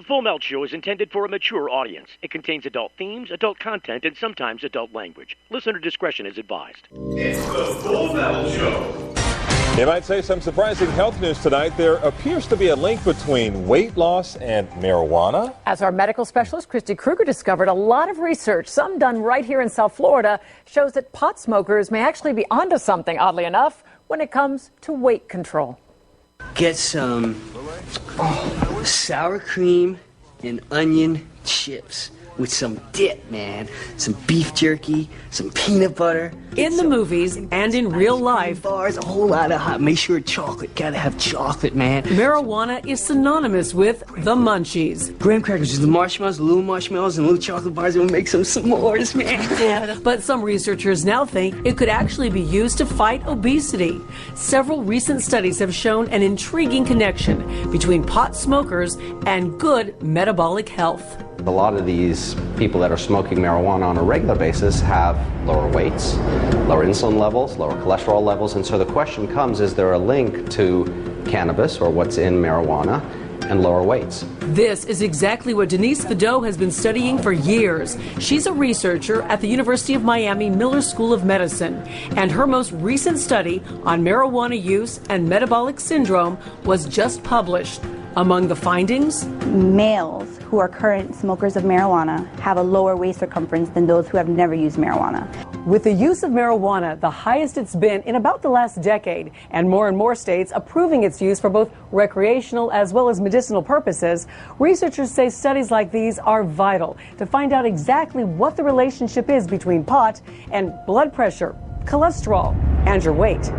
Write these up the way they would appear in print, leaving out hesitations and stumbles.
Full Melt Show is intended for a mature audience. It contains adult themes, adult content, and sometimes adult language. Listener discretion is advised. It's the Full Melt Show. You might say some surprising health news tonight. There appears to be a link between weight loss and marijuana. As our medical specialist, Canna-Keurig, discovered, a lot of research, some done right here in South Florida, shows that pot smokers may actually be onto something, oddly enough, when it comes to weight control. Get some sour cream and onion chips with some dip, man. Some beef jerky, some peanut butter. In the movies and in real life, bars, a whole lot of hot. Make sure chocolate. Gotta have chocolate, man. Marijuana is synonymous with the munchies. Graham crackers, the marshmallows, little marshmallows, and little chocolate bars. We'll make some s'mores, man. But some researchers now think it could actually be used to fight obesity. Several recent studies have shown an intriguing connection between pot smokers and good metabolic health. A lot of these people that are smoking marijuana on a regular basis have lower weights, lower insulin levels, lower cholesterol levels, and so the question comes, is there a link to cannabis or what's in marijuana and lower weights? This is exactly what Denise Fideau has been studying for years. She's a researcher at the University of Miami Miller School of Medicine, and her most recent study on marijuana use and metabolic syndrome was just published. Among the findings, males who are current smokers of marijuana have a lower waist circumference than those who have never used marijuana. With the use of marijuana the highest it's been in about the last decade, and more states approving its use for both recreational as well as medicinal purposes, researchers say studies like these are vital to find out exactly what the relationship is between pot and blood pressure, cholesterol, and your weight.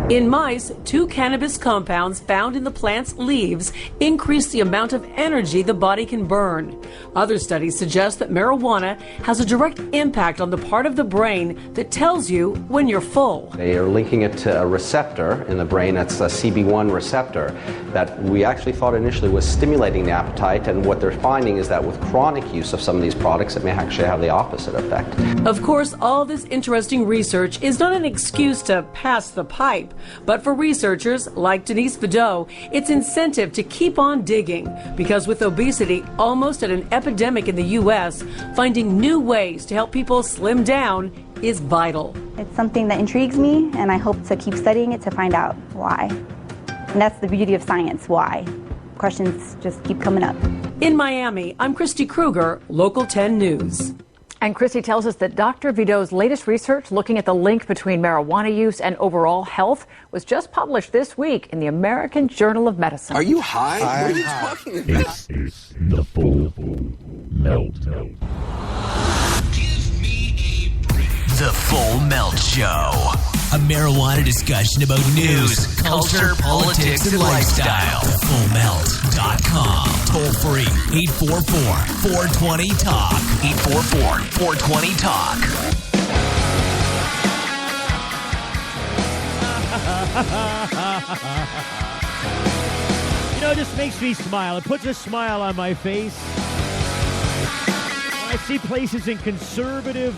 In mice, 2 cannabis compounds found in the plant's leaves increase the amount of energy the body can burn. Other studies suggest that marijuana has a direct impact on the part of the brain that tells you when you're full. They are linking it to a receptor in the brain, that's a CB1 receptor, that we actually thought initially was stimulating the appetite, and what they're finding is that with chronic use of some of these products, it may actually have the opposite effect. Of course, all this interesting research is not an excuse to pass the pipe. But for researchers like Denise Fideau, it's incentive to keep on digging, because with obesity almost at an epidemic in the U.S., finding new ways to help people slim down is vital. It's something that intrigues me, and I hope to keep studying it to find out why. And that's the beauty of science, why. Questions just keep coming up. In Miami, I'm Canna-Keurig, Local 10 News. And Christy tells us that Dr. Fideau's latest research looking at the link between marijuana use and overall health was just published this week in the American Journal of Medicine. Are you high? What are you talking about? It's the Full Melt. The Full Melt Show. A marijuana discussion about news, culture, politics, and lifestyle. FullMelt.com. Toll free. 844-420-TALK. 844-420-TALK. You know, it just makes me smile. It puts a smile on my face. When I see places in conservative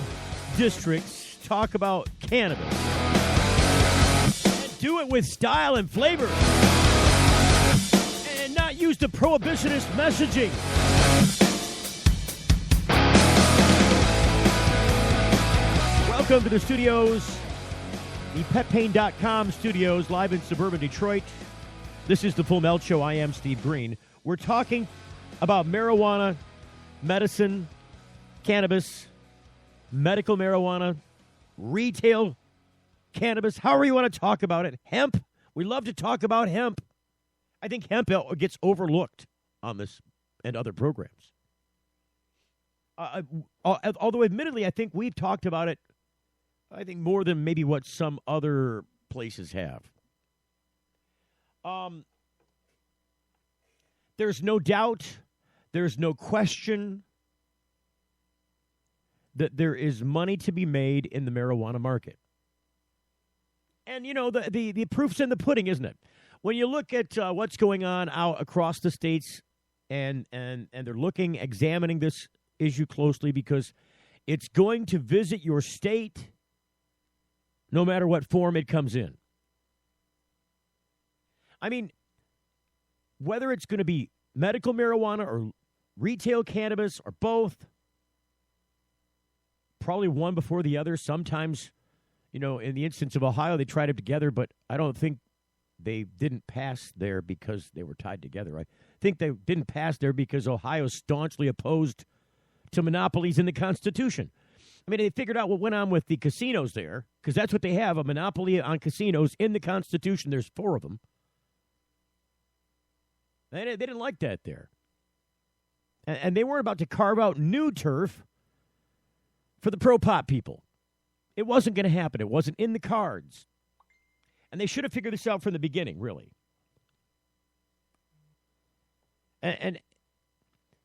districts talk about cannabis. And do it with style and flavor. And not use the prohibitionist messaging. Welcome to the studios, the PetPain.com studios, live in suburban Detroit. This is the Full Melt Show. I am Steve Green. We're talking about marijuana, medicine, cannabis, medical marijuana, retail cannabis, however you want to talk about it. Hemp. We love to talk about hemp. I think hemp gets overlooked on this and other programs. Although, admittedly, I think we've talked about it, I think, more than maybe what some other places have. There's no doubt, there's no question that there is money to be made in the marijuana market. And, you know, the proof's in the pudding, isn't it? When you look at what's going on out across the states, and they're examining this issue closely because it's going to visit your state no matter what form it comes in. I mean, whether it's going to be medical marijuana retail cannabis or both. Probably one before the other. Sometimes, in the instance of Ohio, they tried it together, but I don't think they didn't pass there because they were tied together. I think they didn't pass there because Ohio staunchly opposed to monopolies in the Constitution. I mean, they figured out what went on with the casinos there, because that's what they have, a monopoly on casinos in the Constitution. There's 4 of them. They didn't like that there. And they weren't about to carve out new turf for the pro-pot people. It wasn't going to happen. It wasn't in the cards. And they should have figured this out from the beginning, really. And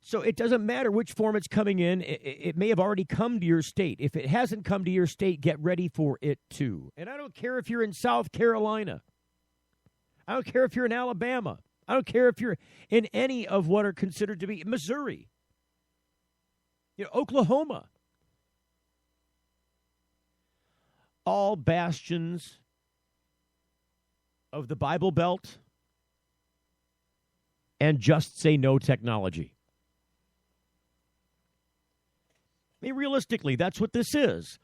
so it doesn't matter which form it's coming in. It may have already come to your state. If it hasn't come to your state, get ready for it too. And I don't care if you're in South Carolina. I don't care if you're in Alabama. I don't care if you're in any of what are considered to be Missouri, Oklahoma. All bastions of the Bible Belt and just say no technology. I mean, realistically, that's what this is.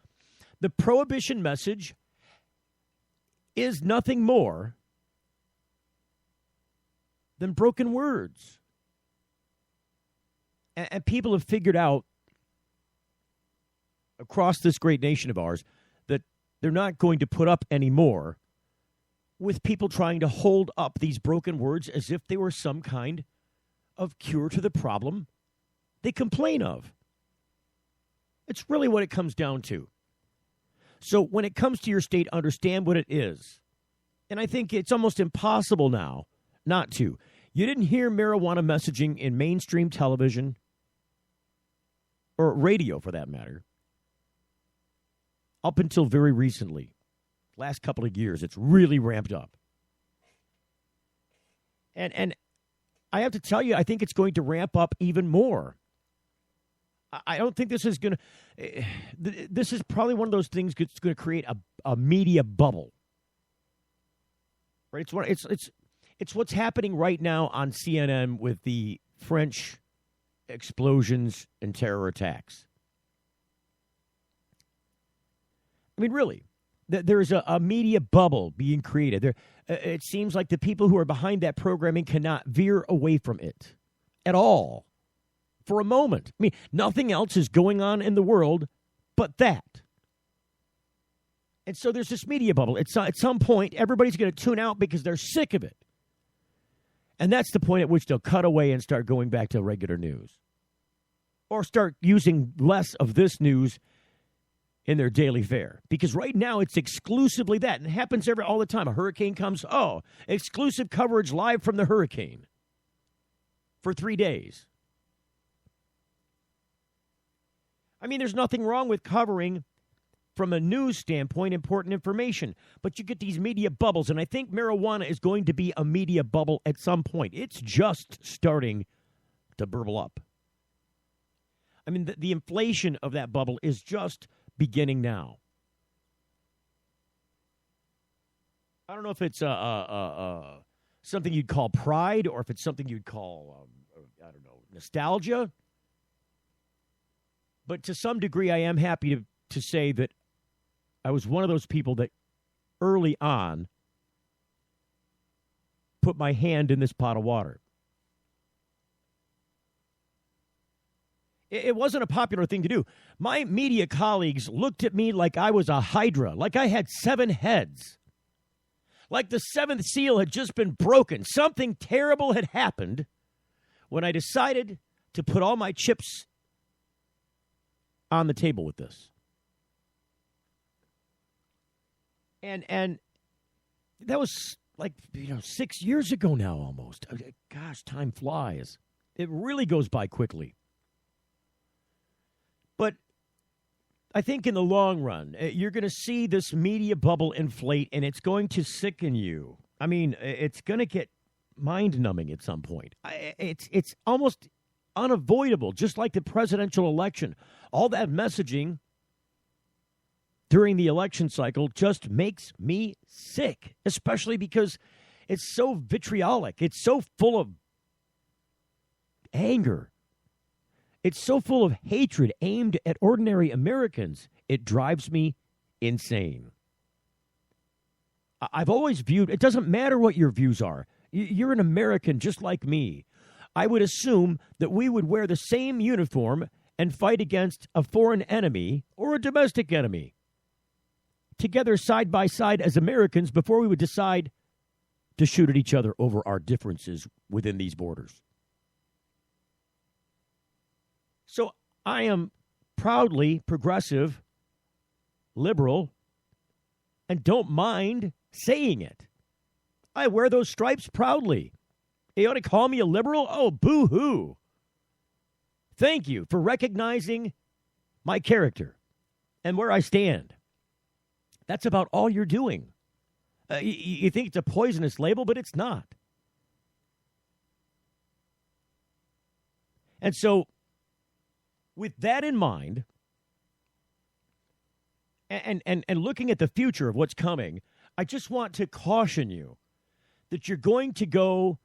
The prohibition message is nothing more than broken words. And people have figured out across this great nation of ours that they're not going to put up anymore with people trying to hold up these broken words as if they were some kind of cure to the problem they complain of. It's really what it comes down to. So when it comes to your state, understand what it is. And I think it's almost impossible now not to. You didn't hear marijuana messaging in mainstream television or radio, for that matter, up until very recently. Last couple of years, it's really ramped up. And I have to tell you, I think it's going to ramp up even more. I don't think this is going to... This is probably one of those things that's going to create a media bubble. Right? It's what's happening right now on CNN with the French explosions and terror attacks. I mean, really, there's a media bubble being created. It seems like the people who are behind that programming cannot veer away from it at all for a moment. I mean, nothing else is going on in the world but that. And so there's this media bubble. At some point, everybody's going to tune out because they're sick of it. And that's the point at which they'll cut away and start going back to regular news. Or start using less of this news in their daily fare. Because right now it's exclusively that. And it happens all the time. A hurricane comes, exclusive coverage live from the hurricane for 3 days. I mean, there's nothing wrong with covering, from a news standpoint, important information. But you get these media bubbles, and I think marijuana is going to be a media bubble at some point. It's just starting to burble up. I mean, the inflation of that bubble is just beginning now. I don't know if it's something you'd call pride or if it's something you'd call, nostalgia. But to some degree, I am happy to say that I was one of those people that early on put my hand in this pot of water. It wasn't a popular thing to do. My media colleagues looked at me like I was a hydra, like I had 7 heads, like the 7th seal had just been broken. Something terrible had happened when I decided to put all my chips on the table with this. And that was 6 years ago now almost. Gosh, time flies. It really goes by quickly. But I think in the long run, you're going to see this media bubble inflate, and it's going to sicken you. I mean, it's going to get mind-numbing at some point. It's almost unavoidable, just like the presidential election. All that messaging during the election cycle just makes me sick, especially because it's so vitriolic. It's so full of anger It's so full of hatred aimed at ordinary Americans. It drives me insane. I've always viewed, it doesn't matter what your views are. You're an American just like me. I would assume that we would wear the same uniform and fight against a foreign enemy or a domestic enemy together side by side as Americans before we would decide to shoot at each other over our differences within these borders. So I am proudly progressive, liberal, and don't mind saying it. I wear those stripes proudly. You ought to call me a liberal? Oh, boo-hoo. Thank you for recognizing my character and where I stand. That's about all you're doing. You think it's a poisonous label, but it's not. And so, with that in mind, and looking at the future of what's coming, I just want to caution you that you're going to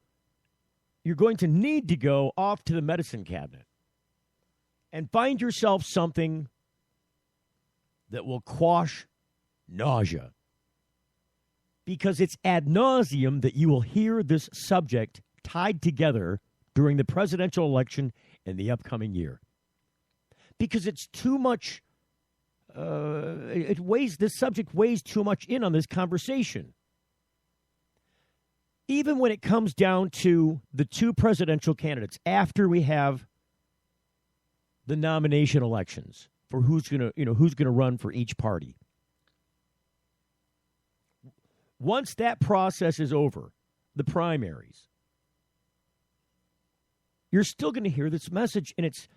need to go off to the medicine cabinet and find yourself something that will quash nausea. Because it's ad nauseum that you will hear this subject tied together during the presidential election in the upcoming year. Because it's too much, this subject weighs too much in on this conversation. Even when it comes down to the two presidential candidates, after we have the nomination elections for who's going to run for each party. Once that process is over, the primaries, you're still going to hear this message, and it's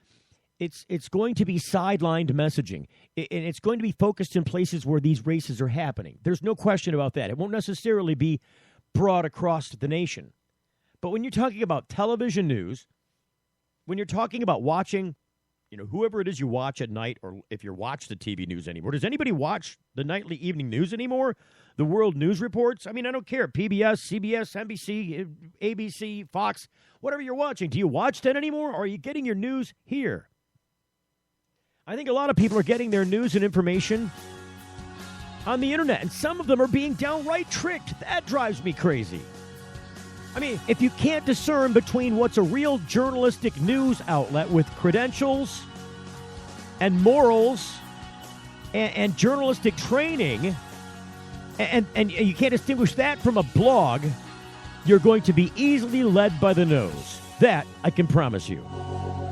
going to be sidelined messaging, and it's going to be focused in places where these races are happening. There's no question about that. It won't necessarily be brought across the nation. But when you're talking about television news, when you're talking about watching, whoever it is you watch at night, or if you watch the TV news anymore, does anybody watch the nightly evening news anymore? The world news reports? I mean, I don't care. PBS, CBS, NBC, ABC, Fox, whatever you're watching. Do you watch that anymore, or are you getting your news here? I think a lot of people are getting their news and information on the internet, and some of them are being downright tricked. That drives me crazy. I mean, if you can't discern between what's a real journalistic news outlet with credentials and morals and journalistic training, and you can't distinguish that from a blog, you're going to be easily led by the nose. That I can promise you.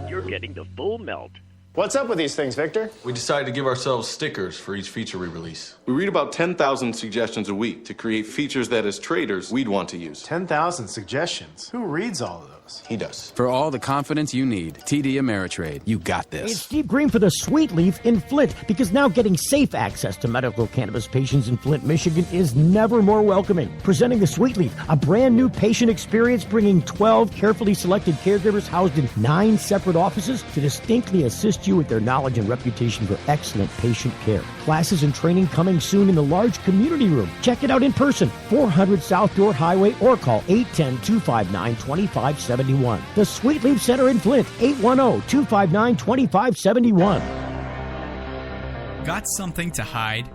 You're getting the full melt. What's up with these things, Victor? We decided to give ourselves stickers for each feature we release. We read about 10,000 suggestions a week to create features that, as traders, we'd want to use. 10,000 suggestions? Who reads all of those? He does. For all the confidence you need, TD Ameritrade. You got this. It's Steve Green for the Sweet Leaf in Flint, because now getting safe access to medical cannabis patients in Flint, Michigan is never more welcoming. Presenting the Sweet Leaf, a brand new patient experience bringing 12 carefully selected caregivers housed in 9 separate offices to distinctly assist you with their knowledge and reputation for excellent patient care. Classes and training coming soon in the large community room. Check it out in person, 400 South Door Highway, or call 810-259-2571. The Sweet Leaf Center in Flint, 810-259-2571. Got something to hide?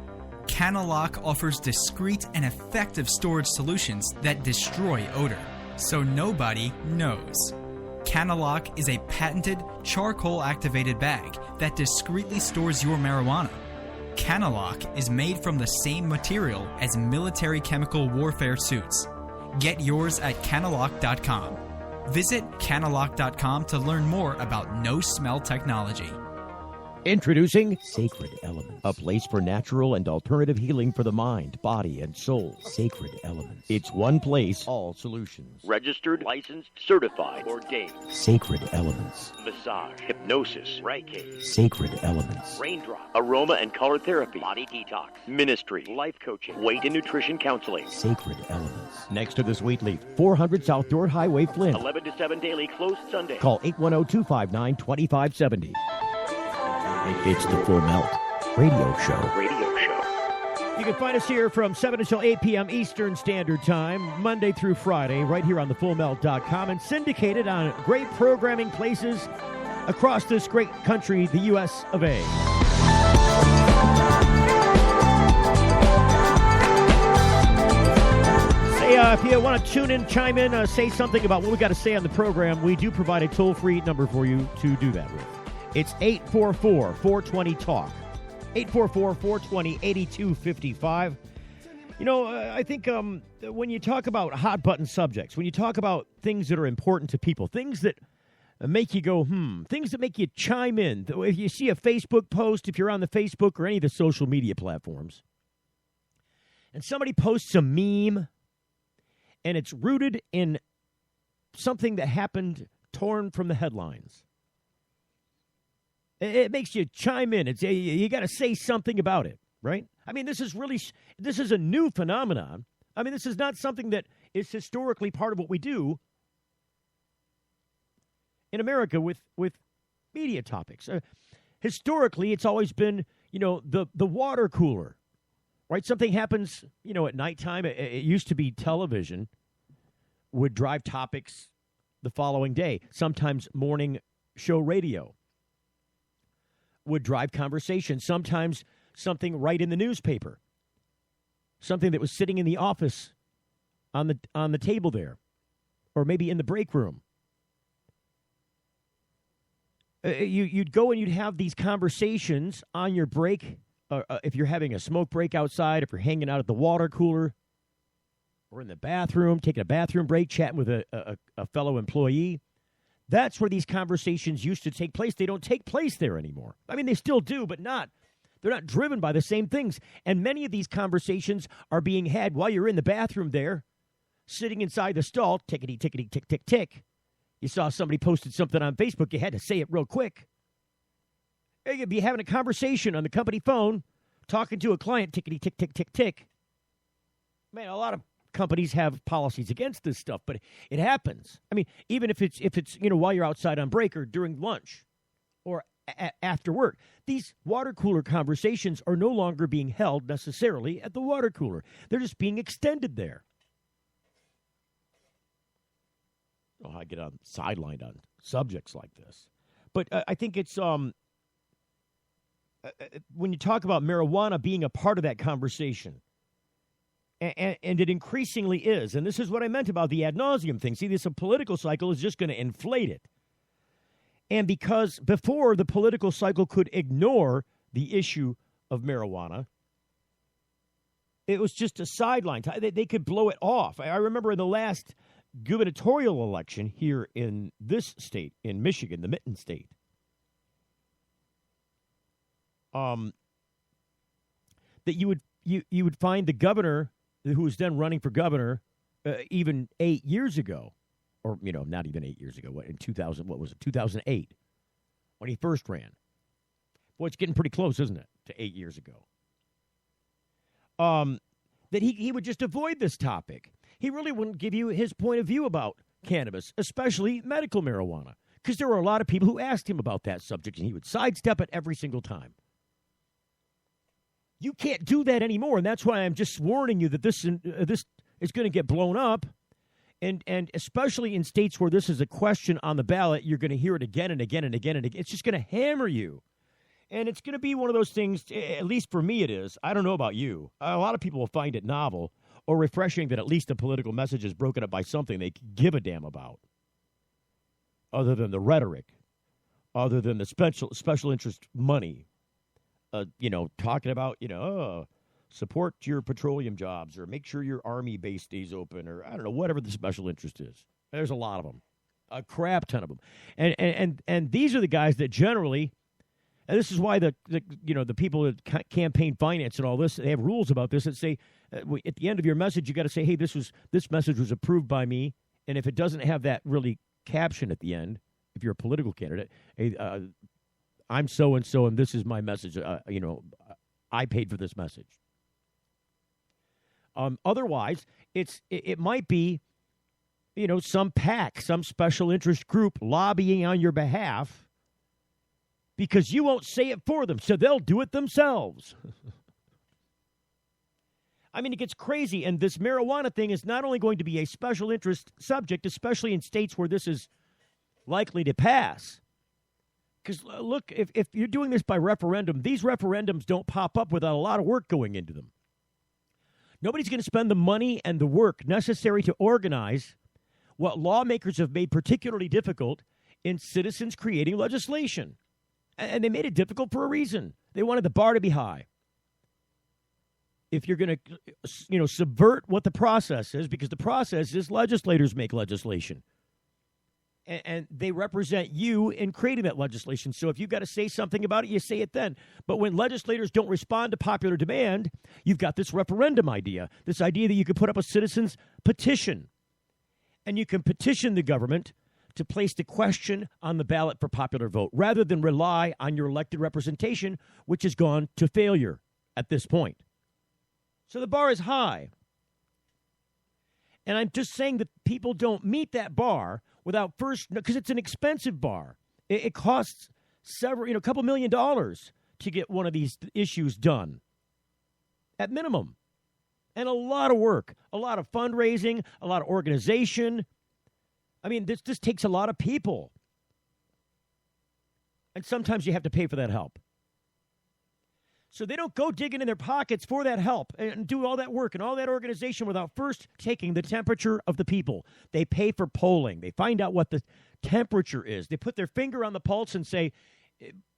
Canna-Lock offers discreet and effective storage solutions that destroy odor, so nobody knows. Canna-Lock is a patented charcoal-activated bag that discreetly stores your marijuana. Canna-Lock is made from the same material as military chemical warfare suits. Get yours at Canna-Lock.com. Visit Canna-Lock.com to learn more about no-smell technology. Introducing Sacred Elements, a place for natural and alternative healing for the mind, body, and soul. Sacred Elements. It's one place, all solutions. Registered, licensed, certified, ordained. Sacred Elements. Massage, hypnosis, Reiki. Sacred Elements. Raindrop, aroma and color therapy, body detox, ministry, life coaching, weight and nutrition counseling. Sacred Elements. Next to the Sweet Leaf, 400 South Door Highway, Flint. 11 to 7 daily, closed Sunday. Call 810-259-2570. It's the Full Melt Radio Show. You can find us here from 7 until 8 p.m. Eastern Standard Time, Monday through Friday, right here on thefullmelt.com, and syndicated on great programming places across this great country, the U.S. of A. If you want to tune in, chime in, say something about what we got to say on the program, we do provide a toll-free number for you to do that with. It's 844-420-TALK. 844-420-8255. You know, I think when you talk about hot-button subjects, when you talk about things that are important to people, things that make you go, things that make you chime in. If you see a Facebook post, if you're on the Facebook or any of the social media platforms, and somebody posts a meme, and it's rooted in something that happened torn from the headlines. It makes you chime in. You got to say something about it, right? I mean, this is a new phenomenon. I mean, this is not something that is historically part of what we do in America with media topics. Historically, it's always been, the water cooler, right? Something happens, at nighttime. It used to be television would drive topics the following day. Sometimes morning show radio would drive conversation. Sometimes something right in the newspaper. Something that was sitting in the office on the table there, or maybe in the break room. You'd go and you'd have these conversations on your break. If you're having a smoke break outside, if you're hanging out at the water cooler, or in the bathroom, taking a bathroom break, chatting with a fellow employee. That's where these conversations used to take place. They don't take place there anymore. I mean, they still do, but they're not driven by the same things. And many of these conversations are being had while you're in the bathroom there, sitting inside the stall, tickety, tickety, tick, tick, tick. You saw somebody posted something on Facebook. You had to say it real quick. You'd be having a conversation on the company phone, talking to a client, tickety, tick, tick, tick, tick. Man, a lot of companies have policies against this stuff, but it happens. I mean, even if it's while you're outside on break or during lunch or after work, these water cooler conversations are no longer being held necessarily at the water cooler. They're just being extended there. Oh, I get sidelined on subjects like this, but I think it's when you talk about marijuana being a part of that conversation. And it increasingly is. And this is what I meant about the ad nauseum thing. See, this political cycle is just going to inflate it. And because before the political cycle could ignore the issue of marijuana, it was just a sideline. They could blow it off. I remember in the last gubernatorial election here in this state, in Michigan, the Mitten State, that you would find the governor who was then running for governor even 8 years ago, or, not even 8 years ago, in 2008, when he first ran. Boy, it's getting pretty close, isn't it, to 8 years ago. That he would just avoid this topic. He really wouldn't give you his point of view about cannabis, especially medical marijuana, because there were a lot of people who asked him about that subject, and he would sidestep it every single time. You can't do that anymore, and that's why I'm just warning you that this is going to get blown up, and especially in states where this is a question on the ballot, you're going to hear it again and again and again and again. It's just going to hammer you, and it's going to be one of those things, at least for me it is. I don't know about you. A lot of people will find it novel or refreshing that at least the political message is broken up by something they give a damn about, other than the rhetoric, other than the special interest money. Talking about, support your petroleum jobs or make sure your army base stays open or, I don't know, whatever the special interest is. There's a lot of them, a crap ton of them. And these are the guys that generally, and this is why the people that campaign finance and all this, they have rules about this that say at the end of your message, you got to say, hey, this message was approved by me. And if it doesn't have that really caption at the end, if you're a political candidate, hey, I'm so-and-so, and this is my message. I paid for this message. Otherwise, it might be, some PAC, some special interest group lobbying on your behalf because you won't say it for them, so they'll do it themselves. I mean, it gets crazy, and this marijuana thing is not only going to be a special interest subject, especially in states where this is likely to pass, Because, look, if you're doing this by referendum, these referendums don't pop up without a lot of work going into them. Nobody's going to spend the money and the work necessary to organize what lawmakers have made particularly difficult in citizens creating legislation. And they made it difficult for a reason. They wanted the bar to be high. If you're going to, subvert what the process is, because the process is legislators make legislation. And they represent you in creating that legislation. So if you've got to say something about it, you say it then. But when legislators don't respond to popular demand, you've got this referendum idea, this idea that you could put up a citizen's petition. And you can petition the government to place the question on the ballot for popular vote, rather than rely on your elected representation, which has gone to failure at this point. So the bar is high. And I'm just saying that people don't meet that bar without first, because it's an expensive bar. It costs a couple $1 million to get one of these issues done, at minimum. And a lot of work, a lot of fundraising, a lot of organization. I mean, this takes a lot of people. And sometimes you have to pay for that help. So they don't go digging in their pockets for that help and do all that work and all that organization without first taking the temperature of the people. They pay for polling. They find out what the temperature is. They put their finger on the pulse and say,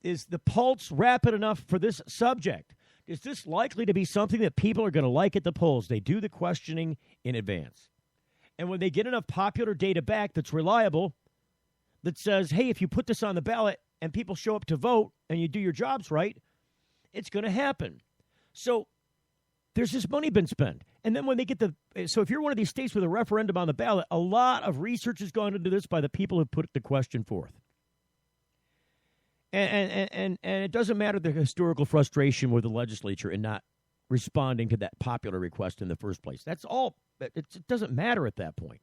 is the pulse rapid enough for this subject? Is this likely to be something that people are going to like at the polls? They do the questioning in advance. And when they get enough popular data back that's reliable, that says, hey, if you put this on the ballot and people show up to vote and you do your jobs right, it's going to happen. So there's this money been spent. And then when they get so if you're one of these states with a referendum on the ballot, a lot of research has gone into this by the people who put the question forth. And it doesn't matter the historical frustration with the legislature in not responding to that popular request in the first place. That's all. It doesn't matter at that point.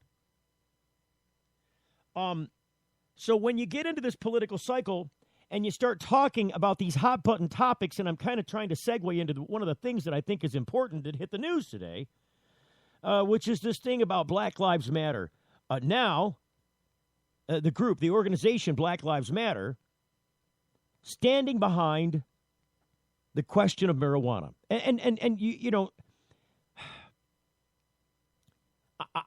So when you get into this political cycle and you start talking about these hot button topics, and I'm kind of trying to segue into one of the things that I think is important that hit the news today, which is this thing about Black Lives Matter. Now, the organization Black Lives Matter, standing behind the question of marijuana. And you know,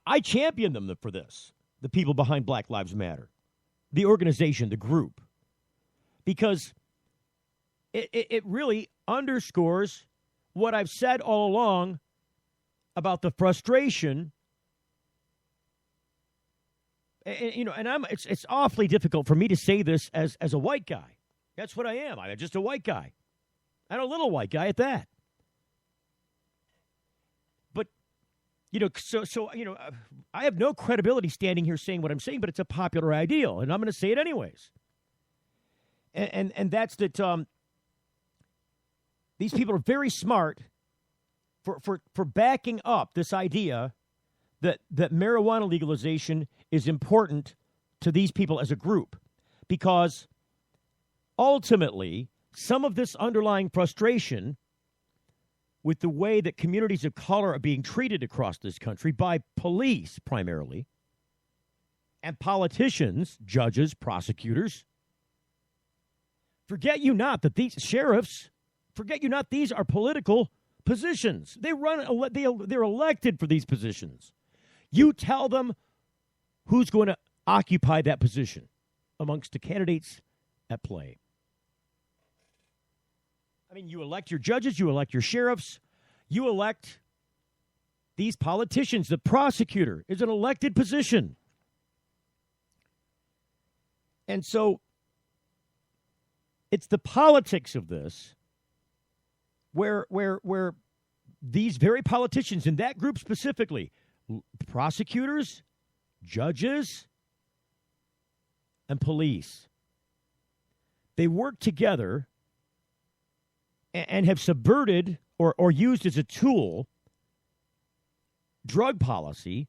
I champion them for this, the people behind Black Lives Matter, the organization, the group, because it really underscores what I've said all along about the frustration. And, you know, and it's awfully difficult for me to say this as a white guy. That's what I am. I'm just a white guy. I'm a little white guy at that. But, you know, so you know, I have no credibility standing here saying what I'm saying, but it's a popular ideal, and I'm going to say it anyways. And that's that these people are very smart for backing up this idea that marijuana legalization is important to these people as a group, because ultimately, some of this underlying frustration with the way that communities of color are being treated across this country by police primarily, and politicians, judges, prosecutors, forget you not that these sheriffs, forget you not these are political positions. They're elected for these positions. You tell them who's going to occupy that position amongst the candidates at play. I mean, you elect your judges, you elect your sheriffs, you elect these politicians. The prosecutor is an elected position. And so it's the politics of this where these very politicians, in that group specifically, prosecutors, judges, and police, they work together and have subverted or used as a tool drug policy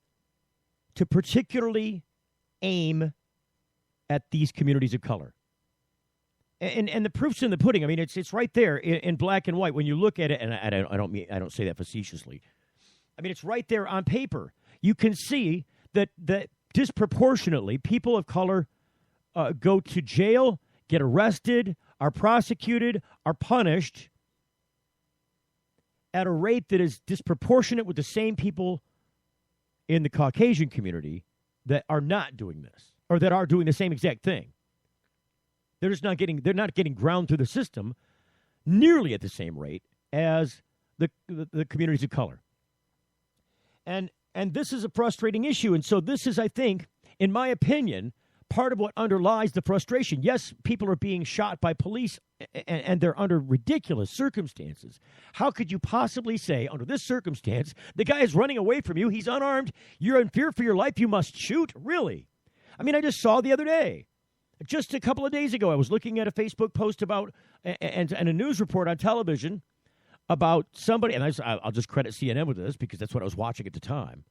to particularly aim at these communities of color. And the proof's in the pudding. I mean, it's right there in black and white when you look at it. And I don't say that facetiously. I mean, it's right there on paper. You can see that disproportionately people of color go to jail, get arrested, are prosecuted, are punished at a rate that is disproportionate with the same people in the Caucasian community that are not doing this, or that are doing the same exact thing. They're just not getting ground through the system nearly at the same rate as the communities of color. And this is a frustrating issue. And so this is, I think, in my opinion, part of what underlies the frustration. Yes, people are being shot by police, and they're under ridiculous circumstances. How could you possibly say, under this circumstance, the guy is running away from you, he's unarmed, you're in fear for your life, you must shoot? Really? I mean, I just saw the other day, just a couple of days ago, I was looking at a Facebook post about, and a news report on television about somebody, and I'll just credit CNN with this because that's what I was watching at the time.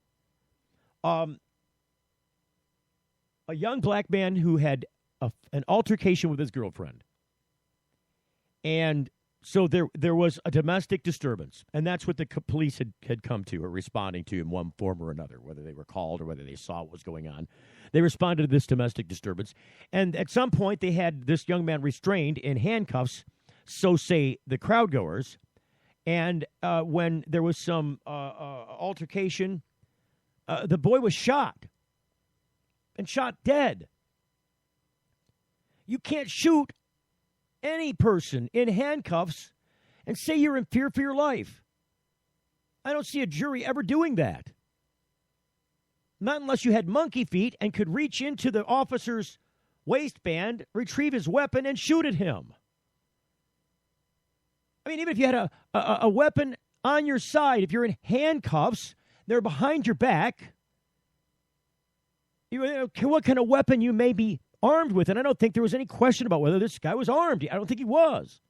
A young black man who had an altercation with his girlfriend. And so there was a domestic disturbance, and that's what the police had come to, or responding to in one form or another, whether they were called or whether they saw what was going on. They responded to this domestic disturbance, and at some point they had this young man restrained in handcuffs, so say the crowdgoers, and when there was some altercation, the boy was shot, and shot dead. You can't shoot any person in handcuffs and say you're in fear for your life. I don't see a jury ever doing that. Not unless you had monkey feet and could reach into the officer's waistband, retrieve his weapon, and shoot at him. I mean, even if you had a weapon on your side, if you're in handcuffs, they're behind your back, what kind of weapon you may be armed with, and I don't think there was any question about whether this guy was armed. I don't think he was.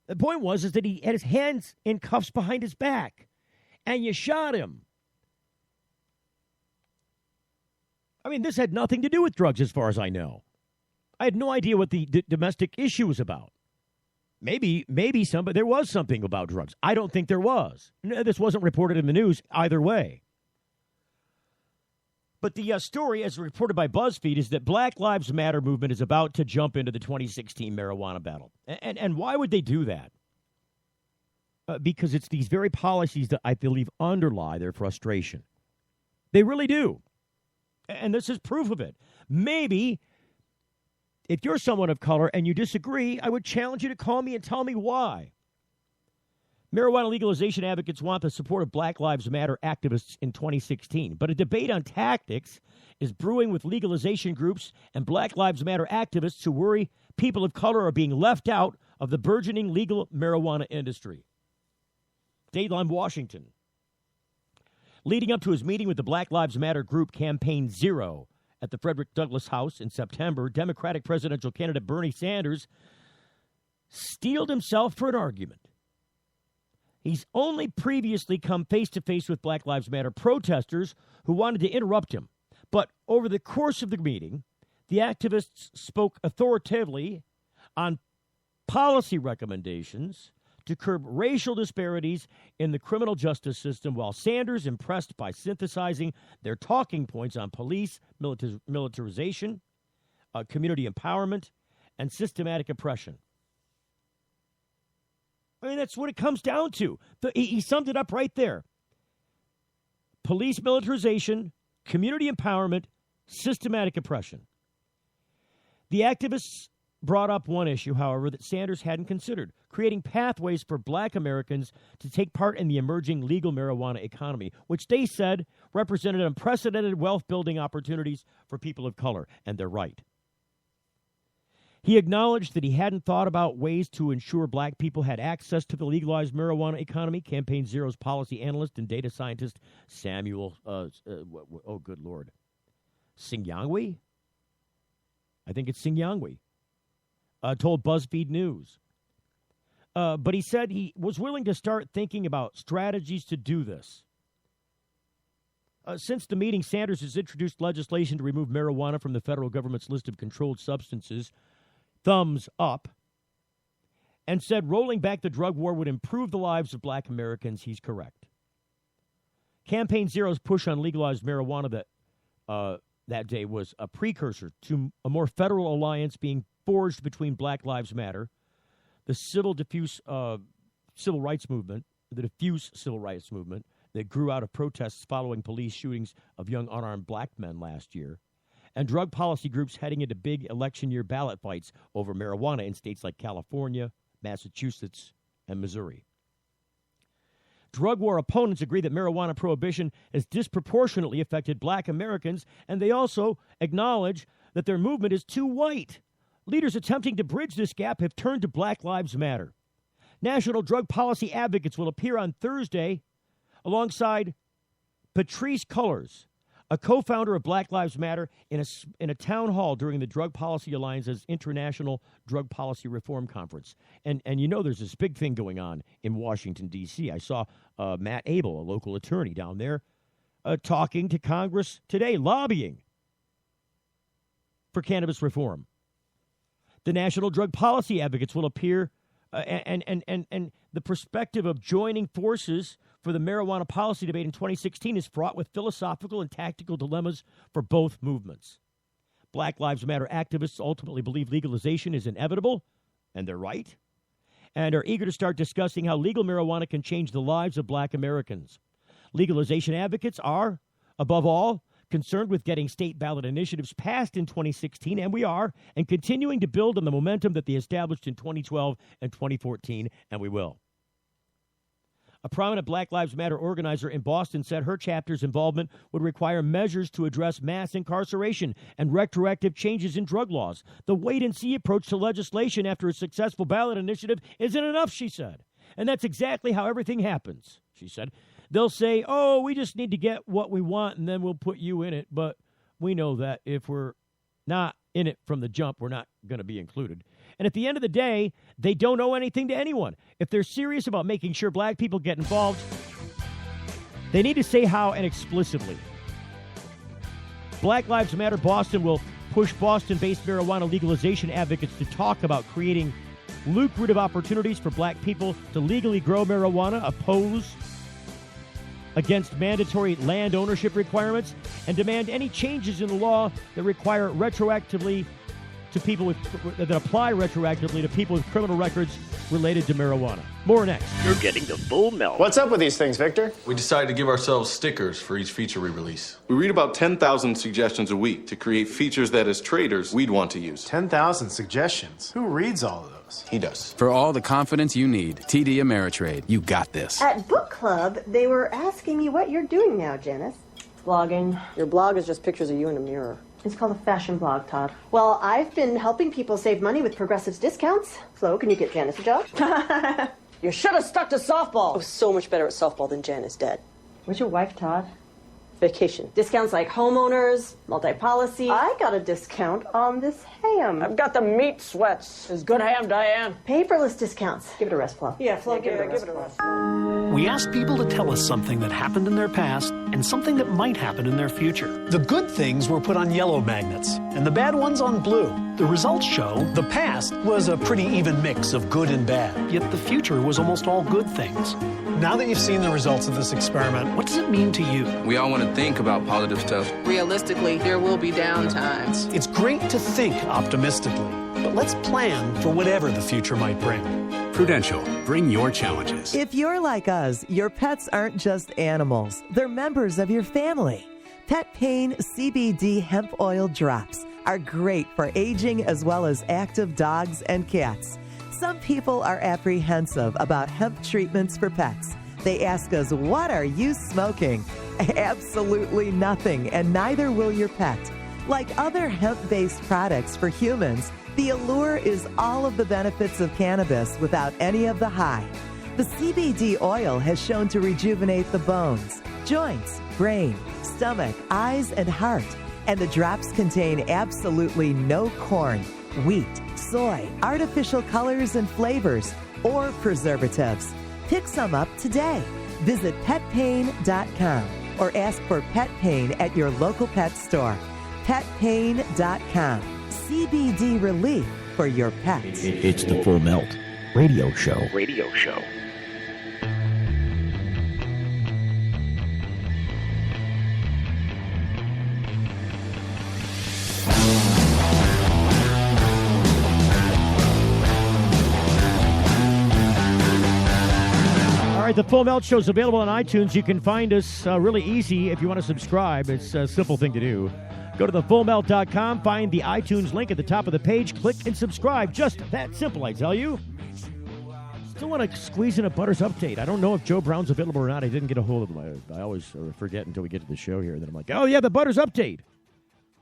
The point is that he had his hands in cuffs behind his back, and you shot him. I mean, this had nothing to do with drugs as far as I know. I had no idea what the domestic issue was about. Maybe there was something about drugs. I don't think there was. No, this wasn't reported in the news either way. But the story, as reported by BuzzFeed, is that Black Lives Matter movement is about to jump into the 2016 marijuana battle. And why would they do that? Because it's these very policies that I believe underlie their frustration. They really do. And this is proof of it. Maybe if you're someone of color and you disagree, I would challenge you to call me and tell me why. Marijuana legalization advocates want the support of Black Lives Matter activists in 2016, but a debate on tactics is brewing with legalization groups and Black Lives Matter activists who worry people of color are being left out of the burgeoning legal marijuana industry. Dateline Washington. Leading up to his meeting with the Black Lives Matter group Campaign Zero at the Frederick Douglass House in September, Democratic presidential candidate Bernie Sanders steeled himself for an argument. He's only previously come face-to-face with Black Lives Matter protesters who wanted to interrupt him. But over the course of the meeting, the activists spoke authoritatively on policy recommendations to curb racial disparities in the criminal justice system, while Sanders impressed by synthesizing their talking points on police militarization, community empowerment, and systematic oppression. I mean, that's what it comes down to. He summed it up right there. Police militarization, community empowerment, systematic oppression. The activists brought up one issue, however, that Sanders hadn't considered: creating pathways for Black Americans to take part in the emerging legal marijuana economy, which they said represented unprecedented wealth-building opportunities for people of color. And they're right. He acknowledged that he hadn't thought about ways to ensure Black people had access to the legalized marijuana economy. Campaign Zero's policy analyst and data scientist Samuel, good Lord, Singyangwe? I think it's Singyangwe, told BuzzFeed News. But he said he was willing to start thinking about strategies to do this. Since the meeting, Sanders has introduced legislation to remove marijuana from the federal government's list of controlled substances, thumbs up, and said rolling back the drug war would improve the lives of Black Americans. He's correct. Campaign Zero's push on legalized marijuana that that day was a precursor to a more federal alliance being forged between Black Lives Matter, the diffuse civil rights movement that grew out of protests following police shootings of young unarmed black men last year, and drug policy groups heading into big election year ballot fights over marijuana in states like California, Massachusetts, and Missouri. Drug war opponents agree that marijuana prohibition has disproportionately affected black Americans, and they also acknowledge that their movement is too white. Leaders attempting to bridge this gap have turned to Black Lives Matter. National drug policy advocates will appear on Thursday alongside Patrice Cullors, a co-founder of Black Lives Matter, in a town hall during the Drug Policy Alliance's International Drug Policy Reform Conference. And you know there's this big thing going on in Washington, D.C. I saw Matt Abel, a local attorney down there, talking to Congress today, lobbying for cannabis reform. The National Drug Policy Advocates will appear, and the perspective of joining forces for the marijuana policy debate in 2016 is fraught with philosophical and tactical dilemmas for both movements. Black Lives Matter activists ultimately believe legalization is inevitable, and they're right, and are eager to start discussing how legal marijuana can change the lives of black Americans. Legalization advocates are, above all, concerned with getting state ballot initiatives passed in 2016, and we are, and continuing to build on the momentum that they established in 2012 and 2014, and we will. A prominent Black Lives Matter organizer in Boston said her chapter's involvement would require measures to address mass incarceration and retroactive changes in drug laws. The wait-and-see approach to legislation after a successful ballot initiative isn't enough, she said. And that's exactly how everything happens, she said. They'll say, oh, we just need to get what we want, and then we'll put you in it. But we know that if we're not in it from the jump, we're not going to be included. And at the end of the day, they don't owe anything to anyone. If they're serious about making sure black people get involved, they need to say how and explicitly. Black Lives Matter Boston will push Boston-based marijuana legalization advocates to talk about creating lucrative opportunities for black people to legally grow marijuana, oppose against mandatory land ownership requirements, and demand any changes in the law that require retroactively to people that apply retroactively to people with criminal records related to marijuana. More next. You're getting the full melt. What's up with these things, Victor? We decided to give ourselves stickers for each feature we release. We read about 10,000 suggestions a week to create features that, as traders, we'd want to use. 10,000 suggestions? Who reads all of those? He does. For all the confidence you need, TD Ameritrade. You got this. At book club, they were asking me what you're doing now, Janice. Blogging. Your blog is just pictures of you in a mirror. It's called a fashion blog, Todd. Well, I've been helping people save money with Progressive's discounts. Flo, can you get Janice a job? You should have stuck to softball. I was so much better at softball than Jan is dead. Where's your wife, Todd? Vacation. Discounts like homeowners, multi-policy. I got a discount on this ham. I've got the meat sweats. It's good ham, Diane. Paperless discounts. Give it a rest, Flo. Yeah, Flo, give it a rest. We ask people to tell us something that happened in their past and something that might happen in their future. The good things were put on yellow magnets and the bad ones on blue. The results show the past was a pretty even mix of good and bad, yet the future was almost all good things. Now that you've seen the results of this experiment, what does it mean to you? We all want to think about positive stuff. Realistically, there will be down times. It's great to think optimistically, but let's plan for whatever the future might bring. Prudential, bring your challenges. If you're like us, your pets aren't just animals. They're members of your family. Pet Pain CBD hemp oil drops are great for aging as well as active dogs and cats. Some people are apprehensive about hemp treatments for pets. They ask us, what are you smoking? Absolutely nothing, and neither will your pet. Like other hemp-based products for humans, the allure is all of the benefits of cannabis without any of the high. The CBD oil has shown to rejuvenate the bones, joints, brain, stomach, eyes, and heart. And the drops contain absolutely no corn, wheat, soy, artificial colors and flavors, or preservatives. Pick some up today. Visit petpain.com or ask for Pet Pain at your local pet store. Petpain.com. CBD relief for your pets. It's the Full Melt Radio Show. Radio show. the Full Melt Show is available on iTunes. You can find us really easy if you want to subscribe. It's a simple thing to do. Go to thefullmelt.com, find the iTunes link at the top of the page, click and subscribe. Just that simple, I tell you. Still want to squeeze in a Butters update. I don't know if Joe Brown's available or not. I didn't get a hold of him. I always forget until we get to the show here. Then I'm like, oh, yeah, the Butters update.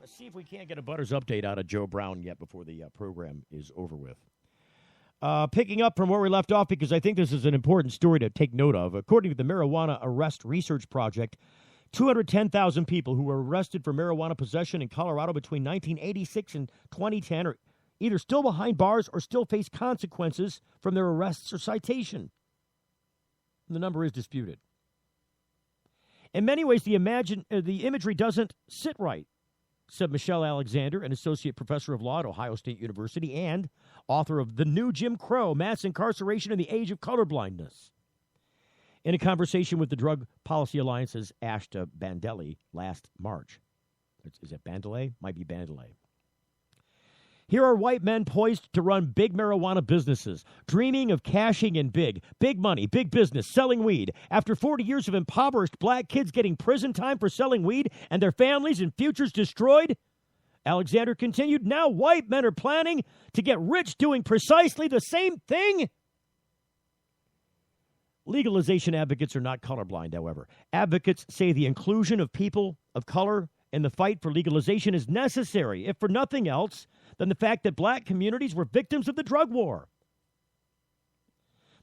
Let's see if we can't get a Butters update out of Joe Brown yet before the program is over with. Picking up from where we left off, because I think this is an important story to take note of. According to the Marijuana Arrest Research Project, 210,000 people who were arrested for marijuana possession in Colorado between 1986 and 2010 are either still behind bars or still face consequences from their arrests or citation. The number is disputed. In many ways, the imagery doesn't sit right, said Michelle Alexander, an associate professor of law at Ohio State University and author of The New Jim Crow, Mass Incarceration in the Age of Colorblindness. In a conversation with the Drug Policy Alliance's Ashta Bandelli last March. Is it Bandelay? Might be Bandelay. Here are white men poised to run big marijuana businesses, dreaming of cashing in big money, big business, selling weed. After 40 years of impoverished black kids getting prison time for selling weed and their families and futures destroyed, Alexander continued, now white men are planning to get rich doing precisely the same thing. Legalization advocates are not colorblind, however. Advocates say the inclusion of people of color in the fight for legalization is necessary, if for nothing else than the fact that black communities were victims of the drug war.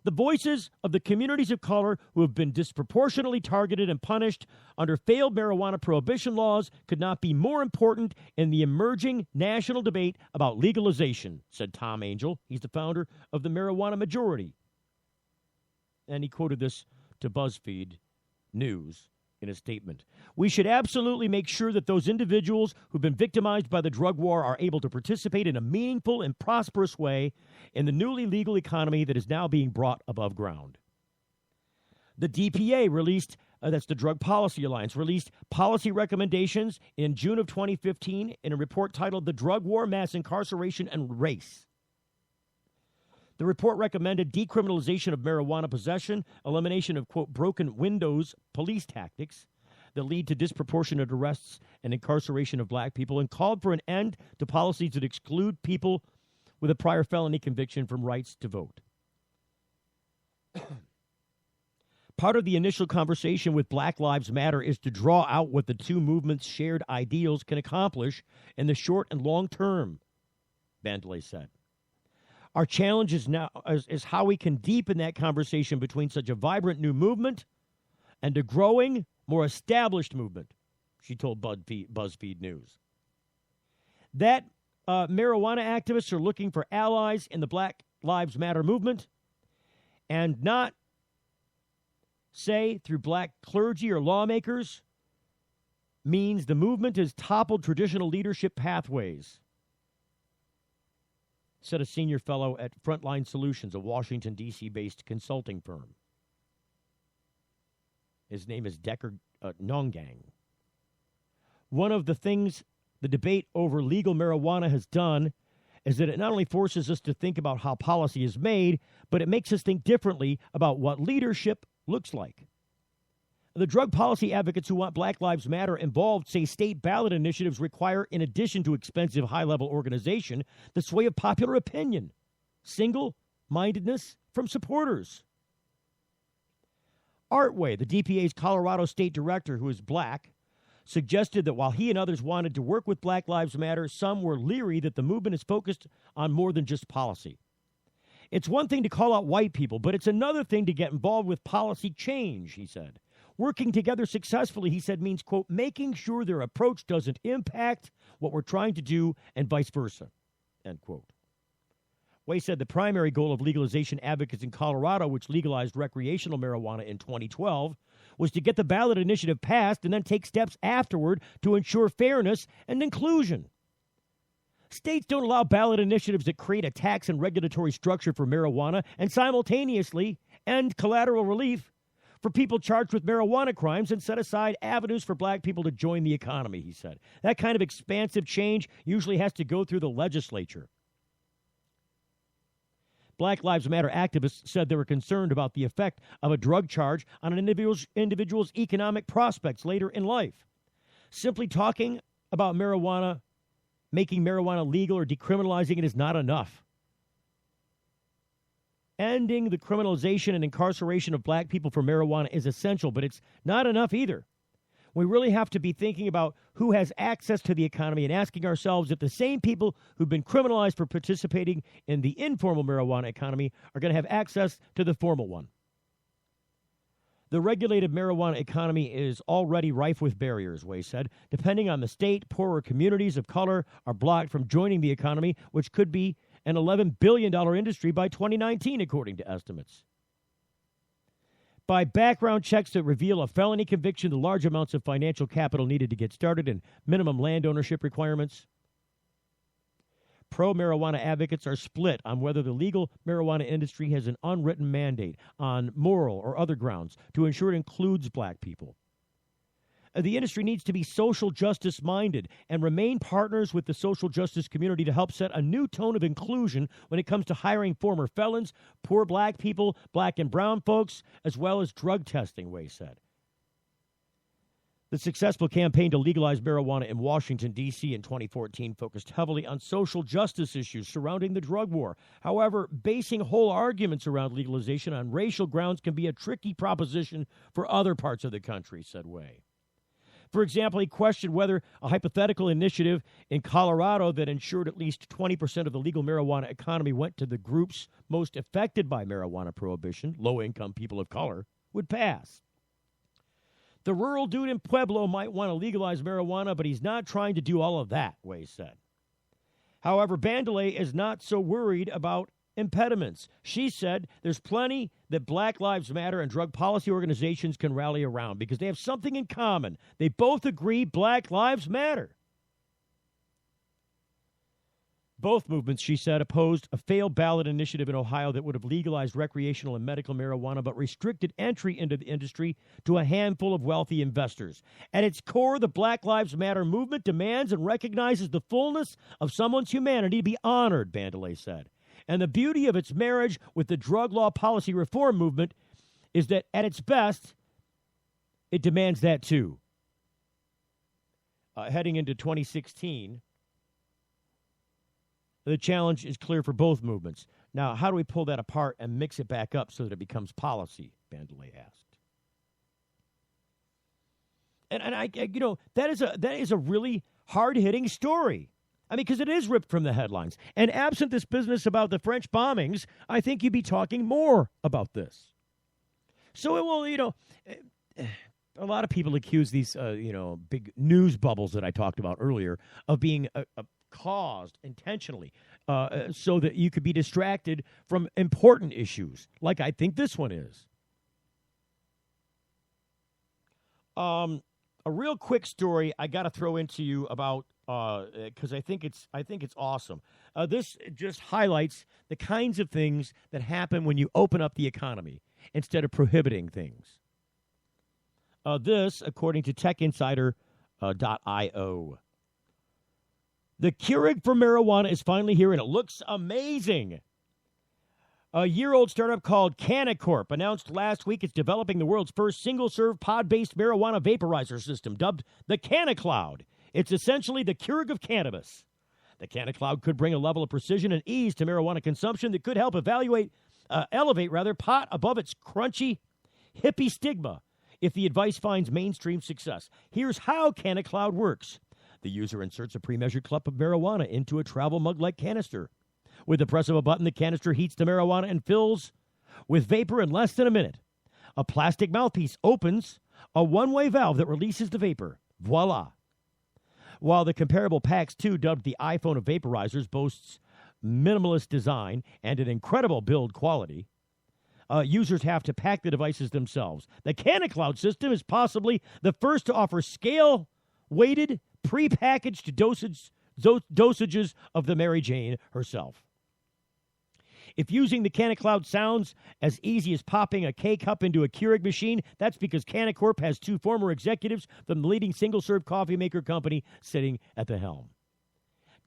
The voices of the communities of color who have been disproportionately targeted and punished under failed marijuana prohibition laws could not be more important in the emerging national debate about legalization, said Tom Angel. He's the founder of the Marijuana Majority. And he quoted this to BuzzFeed News in a statement. We should absolutely make sure that those individuals who've been victimized by the drug war are able to participate in a meaningful and prosperous way in the newly legal economy that is now being brought above ground. The DPA released, that's the Drug Policy Alliance, released policy recommendations in June of 2015 in a report titled The Drug War, Mass Incarceration, and Race. The report recommended decriminalization of marijuana possession, elimination of, quote, broken windows police tactics that lead to disproportionate arrests and incarceration of black people, and called for an end to policies that exclude people with a prior felony conviction from rights to vote. Part of the initial conversation with Black Lives Matter is to draw out what the two movements' shared ideals can accomplish in the short and long term, Bandelay said. Our challenge is now is how we can deepen that conversation between such a vibrant new movement and a growing, more established movement, she told BuzzFeed News. That marijuana activists are looking for allies in the Black Lives Matter movement and not, say, through black clergy or lawmakers, means the movement has toppled traditional leadership pathways, said a senior fellow at Frontline Solutions, a Washington, D.C.-based consulting firm. His name is Decker Nongang. One of the things the debate over legal marijuana has done is that it not only forces us to think about how policy is made, but it makes us think differently about what leadership looks like. The drug policy advocates who want Black Lives Matter involved say state ballot initiatives require, in addition to expensive high-level organization, the sway of popular opinion, single-mindedness from supporters. Artway, the DPA's Colorado state director, who is black, suggested that while he and others wanted to work with Black Lives Matter, some were leery that the movement is focused on more than just policy. It's one thing to call out white people, but it's another thing to get involved with policy change, he said. Working together successfully, he said, means, quote, making sure their approach doesn't impact what we're trying to do and vice versa, end quote. Way said the primary goal of legalization advocates in Colorado, which legalized recreational marijuana in 2012, was to get the ballot initiative passed and then take steps afterward to ensure fairness and inclusion. States don't allow ballot initiatives that create a tax and regulatory structure for marijuana and simultaneously end collateral relief for people charged with marijuana crimes and set aside avenues for black people to join the economy, he said. That kind of expansive change usually has to go through the legislature. Black Lives Matter activists said they were concerned about the effect of a drug charge on an individual's economic prospects later in life. Simply talking about marijuana, making marijuana legal or decriminalizing it is not enough. Ending the criminalization and incarceration of black people for marijuana is essential, but it's not enough either. We really have to be thinking about who has access to the economy and asking ourselves if the same people who've been criminalized for participating in the informal marijuana economy are going to have access to the formal one. The regulated marijuana economy is already rife with barriers, Way said. Depending on the state, poorer communities of color are blocked from joining the economy, which could be an $11 billion industry by 2019, according to estimates. By background checks that reveal a felony conviction, the large amounts of financial capital needed to get started, and minimum land ownership requirements. Pro-marijuana advocates are split on whether the legal marijuana industry has an unwritten mandate on moral or other grounds to ensure it includes black people. The industry needs to be social justice minded and remain partners with the social justice community to help set a new tone of inclusion when it comes to hiring former felons, poor black people, black and brown folks, as well as drug testing, Way said. The successful campaign to legalize marijuana in Washington, D.C. in 2014 focused heavily on social justice issues surrounding the drug war. However, basing whole arguments around legalization on racial grounds can be a tricky proposition for other parts of the country, said Way. For example, he questioned whether a hypothetical initiative in Colorado that ensured at least 20% of the legal marijuana economy went to the groups most affected by marijuana prohibition, low-income people of color, would pass. The rural dude in Pueblo might want to legalize marijuana, but he's not trying to do all of that, Way said. However, Bandelay is not so worried about impediments. She said there's plenty that Black Lives Matter and drug policy organizations can rally around because they have something in common. They both agree Black Lives Matter. Both movements, she said, opposed a failed ballot initiative in Ohio that would have legalized recreational and medical marijuana but restricted entry into the industry to a handful of wealthy investors. At its core, the Black Lives Matter movement demands and recognizes the fullness of someone's humanity to be honored, Bandelay said. And the beauty of its marriage with the drug law policy reform movement is that at its best, it demands that too. Heading into 2016, the challenge is clear for both movements. Now, how do we pull that apart and mix it back up so that it becomes policy? Bandelay asked. And I that is a really hard-hitting story. I mean, because it is ripped from the headlines. And absent this business about the French bombings, I think you'd be talking more about this. So, a lot of people accuse these, big news bubbles that I talked about earlier of being caused intentionally so that you could be distracted from important issues, like I think this one is. A real quick story I got to throw into you about because I think it's awesome. This just highlights the kinds of things that happen when you open up the economy instead of prohibiting things. This, according to TechInsider.io. The Keurig for marijuana is finally here, and it looks amazing. A year-old startup called Canna-Corp announced last week it's developing the world's first single-serve pod-based marijuana vaporizer system, dubbed the Canna-Cloud. It's essentially the Keurig of cannabis. The Canna-Cloud could bring a level of precision and ease to marijuana consumption that could help elevate pot above its crunchy, hippie stigma if the advice finds mainstream success. Here's how Canna-Cloud works. The user inserts a pre-measured cup of marijuana into a travel mug-like canister. With the press of a button, the canister heats the marijuana and fills with vapor in less than a minute. A plastic mouthpiece opens a one-way valve that releases the vapor. Voila. While the comparable PAX 2, dubbed the iPhone of vaporizers, boasts minimalist design and an incredible build quality, users have to pack the devices themselves. The Canna-Cloud system is possibly the first to offer scale-weighted, pre-packaged dosages of the Mary Jane herself. If using the Canna-Cloud sounds as easy as popping a K-cup into a Keurig machine, that's because Canna-Corp has two former executives from the leading single-serve coffee maker company sitting at the helm.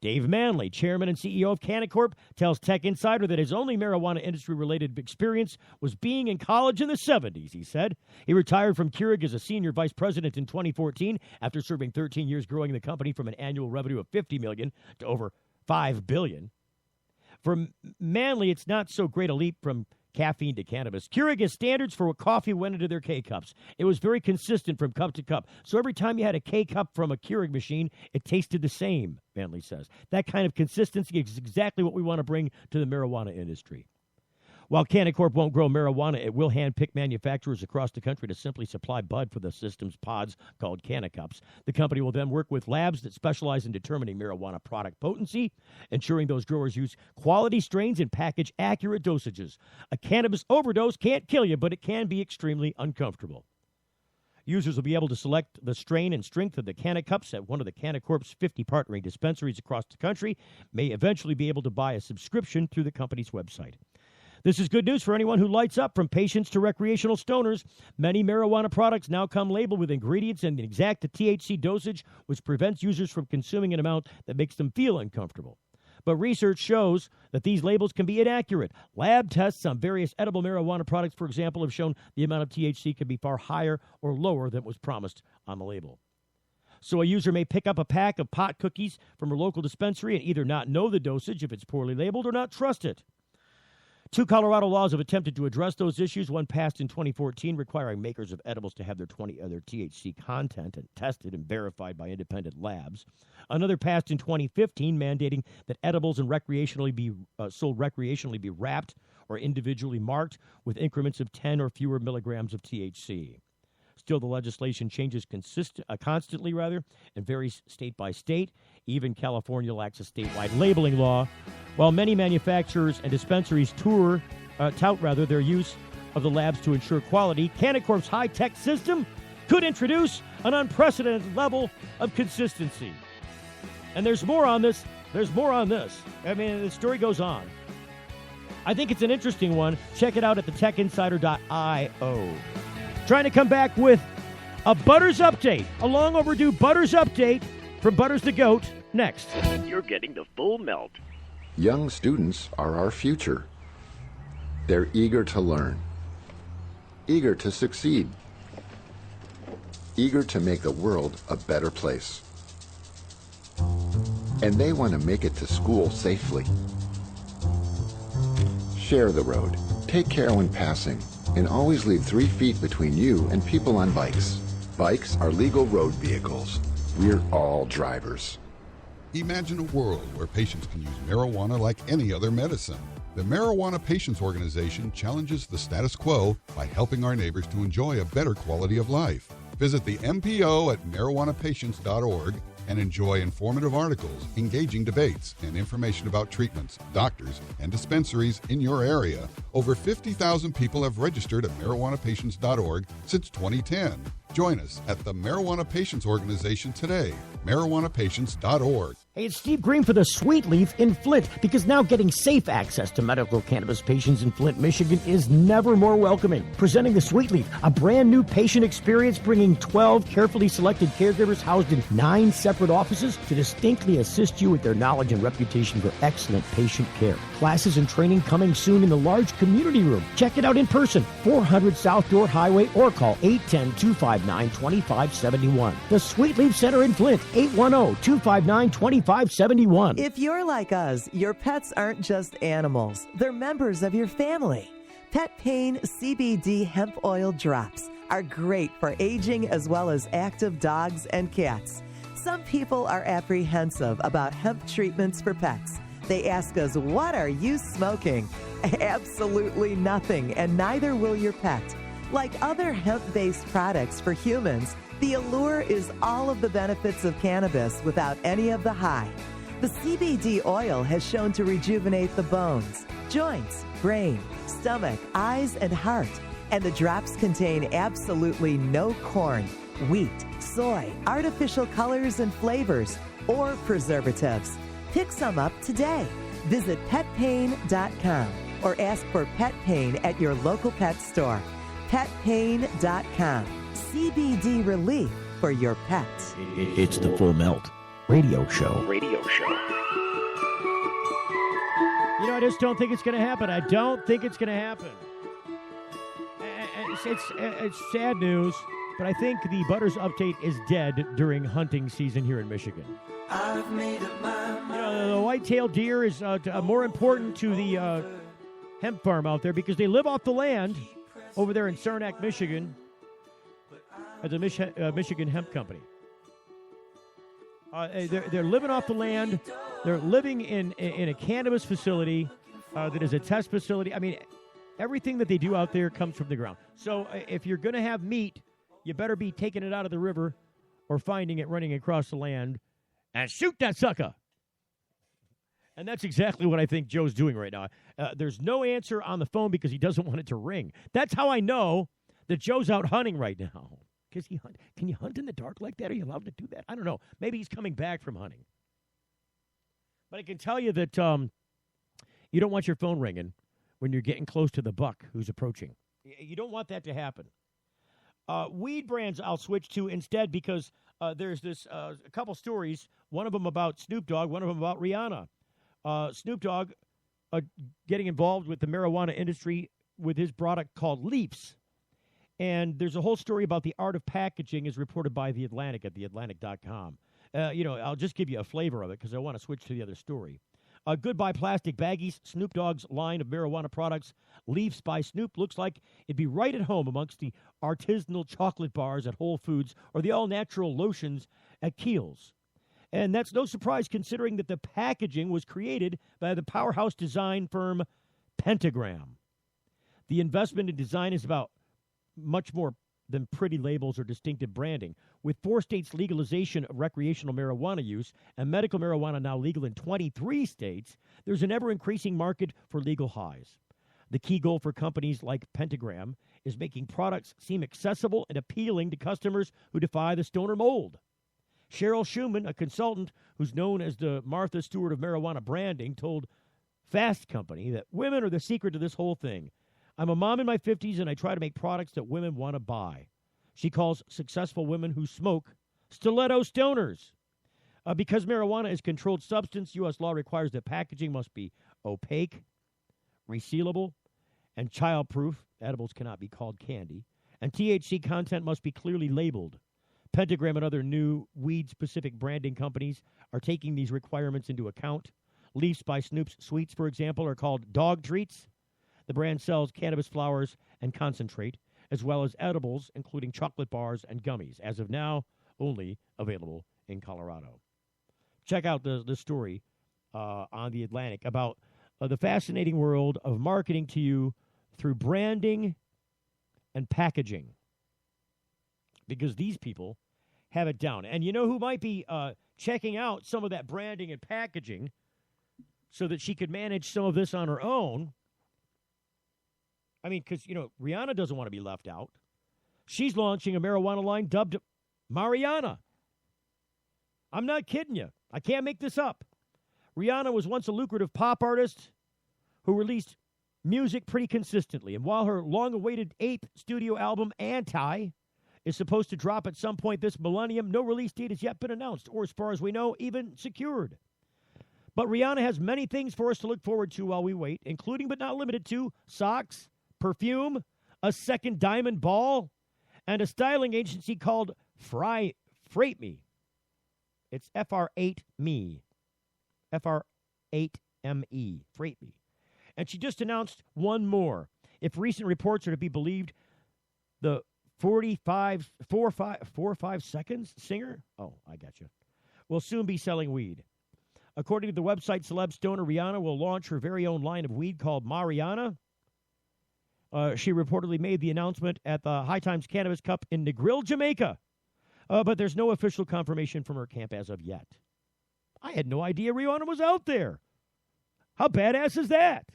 Dave Manley, chairman and CEO of Canna-Corp, tells Tech Insider that his only marijuana industry-related experience was being in college in the 70s, he said. He retired from Keurig as a senior vice president in 2014 after serving 13 years growing the company from an annual revenue of $50 million to over $5 billion. For Manley, it's not so great a leap from caffeine to cannabis. Keurig has standards for what coffee went into their K-Cups. It was very consistent from cup to cup. So every time you had a K-Cup from a Keurig machine, it tasted the same, Manley says. That kind of consistency is exactly what we want to bring to the marijuana industry. While Canna-Corp won't grow marijuana, it will handpick manufacturers across the country to simply supply bud for the system's pods called Canna-Cups. The company will then work with labs that specialize in determining marijuana product potency, ensuring those growers use quality strains and package accurate dosages. A cannabis overdose can't kill you, but it can be extremely uncomfortable. Users will be able to select the strain and strength of the Canna-Cups at one of the Canna-Corp's 50 partnering dispensaries across the country, may eventually be able to buy a subscription through the company's website. This is good news for anyone who lights up, from patients to recreational stoners. Many marijuana products now come labeled with ingredients and an exact THC dosage, which prevents users from consuming an amount that makes them feel uncomfortable. But research shows that these labels can be inaccurate. Lab tests on various edible marijuana products, for example, have shown the amount of THC can be far higher or lower than was promised on the label. So a user may pick up a pack of pot cookies from a local dispensary and either not know the dosage if it's poorly labeled or not trust it. 2 Colorado laws have attempted to address those issues, one passed in 2014 requiring makers of edibles to have their THC content and tested and verified by independent labs. Another passed in 2015 mandating that edibles and sold recreationally be wrapped or individually marked with increments of 10 or fewer milligrams of THC. Still, the legislation changes constantly, and varies state by state. Even California lacks a statewide labeling law. While many manufacturers and dispensaries tout their use of the labs to ensure quality, Canna-Corp's high-tech system could introduce an unprecedented level of consistency. And there's more on this. I mean, the story goes on. I think it's an interesting one. Check it out at thetechinsider.io. Trying to come back with a Butters update, a long overdue Butters update from Butters the Goat, next. You're getting the full melt. Young students are our future. They're eager to learn, eager to succeed, eager to make the world a better place. And they want to make it to school safely. Share the road, take care when passing, and always leave 3 feet between you and people on bikes. Bikes are legal road vehicles. We're all drivers. Imagine a world where patients can use marijuana like any other medicine. The Marijuana Patients Organization challenges the status quo by helping our neighbors to enjoy a better quality of life. Visit the MPO at marijuanapatients.org and enjoy informative articles, engaging debates, and information about treatments, doctors, and dispensaries in your area. Over 50,000 people have registered at marijuanapatients.org since 2010. Join us at the Marijuana Patients Organization today, marijuanapatients.org. Hey, it's Steve Green for the Sweet Leaf in Flint, because now getting safe access to medical cannabis patients in Flint, Michigan is never more welcoming. Presenting the Sweet Leaf, a brand new patient experience bringing 12 carefully selected caregivers housed in 9 separate offices to distinctly assist you with their knowledge and reputation for excellent patient care. Classes and training coming soon in the large community room. Check it out in person, 400 South Door Highway, or call 810-259-2571. The Sweet Leaf Center in Flint, 810-259-2571. If you're like us, your pets aren't just animals. They're members of your family. Pet Pain CBD hemp oil drops are great for aging as well as active dogs and cats. Some people are apprehensive about hemp treatments for pets. They ask us, what are you smoking? Absolutely nothing, and neither will your pet. Like other hemp-based products for humans, the allure is all of the benefits of cannabis without any of the high. The CBD oil has shown to rejuvenate the bones, joints, brain, stomach, eyes, and heart. And the drops contain absolutely no corn, wheat, soy, artificial colors and flavors, or preservatives. Pick some up today. Visit petpain.com or ask for Pet Pain at your local pet store. petpain.com. CBD relief for your pet. It's the full melt. radio show. Radio show. You know, I just don't think it's going to happen. I don't think it's going to happen. It's sad news, but I think the Butters update is dead during hunting season here in Michigan. I've made up my mind. You know, the white-tailed deer is more important to the hemp farm out there because they live off the land over there in Saranac, Michigan, at the Michigan Hemp Company. They're living off the land. They're living in a cannabis facility that is a test facility. I mean, everything that they do out there comes from the ground. So if you're going to have meat, you better be taking it out of the river or finding it running across the land and shoot that sucker. And that's exactly what I think Joe's doing right now. There's no answer on the phone because he doesn't want it to ring. That's how I know that Joe's out hunting right now. Because can you hunt in the dark like that? Are you allowed to do that? I don't know. Maybe he's coming back from hunting. But I can tell you that you don't want your phone ringing when you're getting close to the buck who's approaching. You don't want that to happen. Weed brands I'll switch to instead because there's this a couple stories, one of them about Snoop Dogg, one of them about Rihanna. Snoop Dogg getting involved with the marijuana industry with his product called Leafs. And there's a whole story about the art of packaging as reported by The Atlantic at theatlantic.com. I'll just give you a flavor of it because I want to switch to the other story. Goodbye Plastic Baggies, Snoop Dogg's line of marijuana products, Leafs by Snoop, looks like it'd be right at home amongst the artisanal chocolate bars at Whole Foods or the all-natural lotions at Kiehl's. And that's no surprise considering that the packaging was created by the powerhouse design firm Pentagram. The investment in design is about much more than pretty labels or distinctive branding. With 4 states' legalization of recreational marijuana use and medical marijuana now legal in 23 states, there's an ever-increasing market for legal highs. The key goal for companies like Pentagram is making products seem accessible and appealing to customers who defy the stoner mold. Cheryl Schumann, a consultant who's known as the Martha Stewart of marijuana branding, told Fast Company that women are the secret to this whole thing. I'm a mom in my 50s, and I try to make products that women want to buy. She calls successful women who smoke stiletto stoners. Because marijuana is a controlled substance, U.S. law requires that packaging must be opaque, resealable, and childproof. Edibles cannot be called candy. And THC content must be clearly labeled. Pentagram and other new weed-specific branding companies are taking these requirements into account. Leafs by Snoop's Sweets, for example, are called dog treats. The brand sells cannabis flowers and concentrate, as well as edibles, including chocolate bars and gummies. As of now, only available in Colorado. Check out the story on The Atlantic about the fascinating world of marketing to you through branding and packaging. Because these people have it down. And you know who might be checking out some of that branding and packaging so that she could manage some of this on her own? I mean, because, Rihanna doesn't want to be left out. She's launching a marijuana line dubbed Mariana. I'm not kidding you. I can't make this up. Rihanna was once a lucrative pop artist who released music pretty consistently. And while her long-awaited 8th studio album, Anti, is supposed to drop at some point this millennium, no release date has yet been announced, or as far as we know, even secured. But Rihanna has many things for us to look forward to while we wait, including but not limited to socks, perfume, a second diamond ball, and a styling agency called Freight Me. It's FR8Me. FR8ME. Freight Me. And she just announced one more. If recent reports are to be believed, the 45 seconds singer, I got you, will soon be selling weed. According to the website Celeb Stoner, Rihanna will launch her very own line of weed called Mariana. She reportedly made the announcement at the High Times Cannabis Cup in Negril, Jamaica. But there's no official confirmation from her camp as of yet. I had no idea Rihanna was out there. How badass is that?